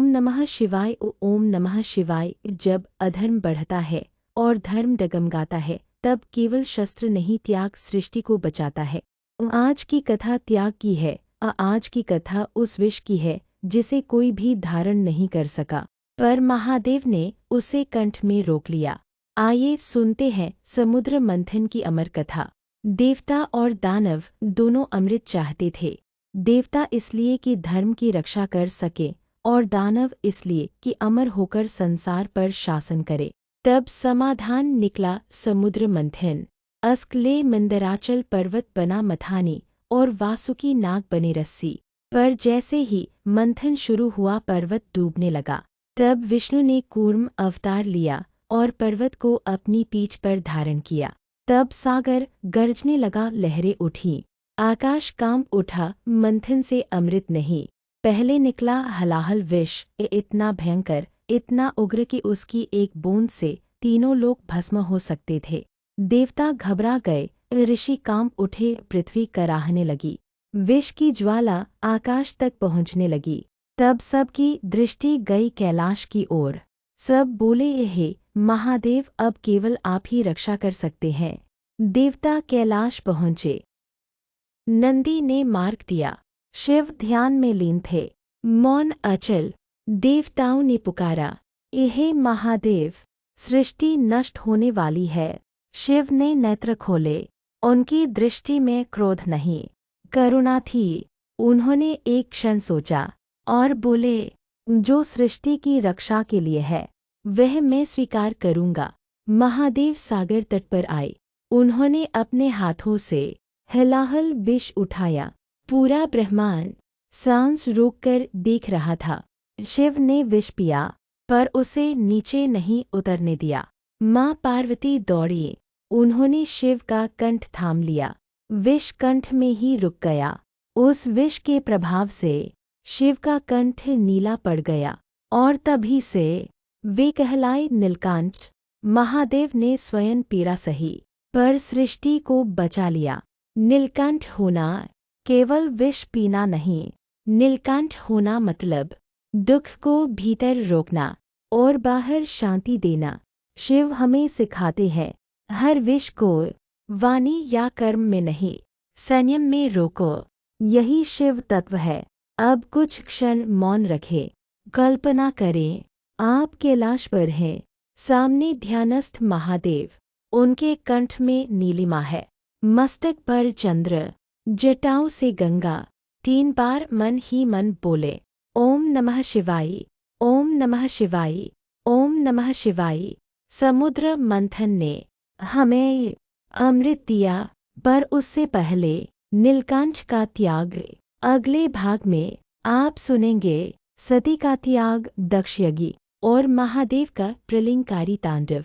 नमः शिवाय। ओम नमः शिवाय। जब अधर्म बढ़ता है और धर्म डगमगाता है तब केवल शस्त्र नहीं त्याग सृष्टि को बचाता है। आज की कथा त्याग की है। आज की कथा उस विष की है जिसे कोई भी धारण नहीं कर सका, पर महादेव ने उसे कंठ में रोक लिया। आइए सुनते हैं समुद्र मंथन की अमर कथा। देवता और दानव दोनों अमृत चाहते थे। देवता इसलिए कि धर्म की रक्षा कर सके और दानव इसलिए कि अमर होकर संसार पर शासन करे। तब समाधान निकला समुद्र मंथन। अस्कले मंदराचल पर्वत बना मथानी और वासुकी नाग बने रस्सी। पर जैसे ही मंथन शुरू हुआ पर्वत डूबने लगा। तब विष्णु ने कूर्म अवतार लिया और पर्वत को अपनी पीठ पर धारण किया। तब सागर गरजने लगा, लहरें उठी, आकाश कांप उठा। मंथन से अमृत नहीं, पहले निकला हलाहल विष, इतना भयंकर, इतना उग्र कि उसकी एक बूंद से तीनों लोग भस्म हो सकते थे। देवता घबरा गए, ऋषि कांप उठे, पृथ्वी कराहने लगी, विष की ज्वाला आकाश तक पहुँचने लगी। तब सबकी दृष्टि गई कैलाश की ओर। सब बोले, हे महादेव, अब केवल आप ही रक्षा कर सकते हैं। देवता कैलाश पहुँचे। नंदी ने मार्ग दिया। शिव ध्यान में लीन थे, मौन अचल। देवताओं ने पुकारा, हे महादेव, सृष्टि नष्ट होने वाली है। शिव ने नेत्र खोले, उनकी दृष्टि में क्रोध नहीं, करुणा थी। उन्होंने एक क्षण सोचा और बोले, जो सृष्टि की रक्षा के लिए है वह मैं स्वीकार करूँगा। महादेव सागर तट पर आए। उन्होंने अपने हाथों से हलाहल विष उठाया। पूरा ब्रह्मांड सांस रोककर देख रहा था। शिव ने विष पिया पर उसे नीचे नहीं उतरने दिया। माँ पार्वती दौड़ी, उन्होंने शिव का कंठ थाम लिया। विष कंठ में ही रुक गया। उस विष के प्रभाव से शिव का कंठ नीला पड़ गया और तभी से वे कहलाए नीलकंठ। महादेव ने स्वयं पीड़ा सही पर सृष्टि को बचा लिया। नीलकंठ होना केवल विष पीना नहीं, नीलकंठ होना मतलब दुख को भीतर रोकना और बाहर शांति देना। शिव हमें सिखाते हैं, हर विष को वाणी या कर्म में नहीं, संयम में रोको। यही शिव तत्व है। अब कुछ क्षण मौन रखें, कल्पना करें आप कैलाश पर हैं, सामने ध्यानस्थ महादेव, उनके कंठ में नीलिमा है, मस्तक पर चंद्र, जटाओं से गंगा। 3 बार मन ही मन बोले, ओम नमः शिवाय, ओम नमः शिवाय, ओम नमः शिवाय। समुद्र मंथन ने हमें अमृत दिया, पर उससे पहले नीलकंठ का त्याग। अगले भाग में आप सुनेंगे सती का त्याग, दक्ष यज्ञ और महादेव का प्रलयंकारी तांडव।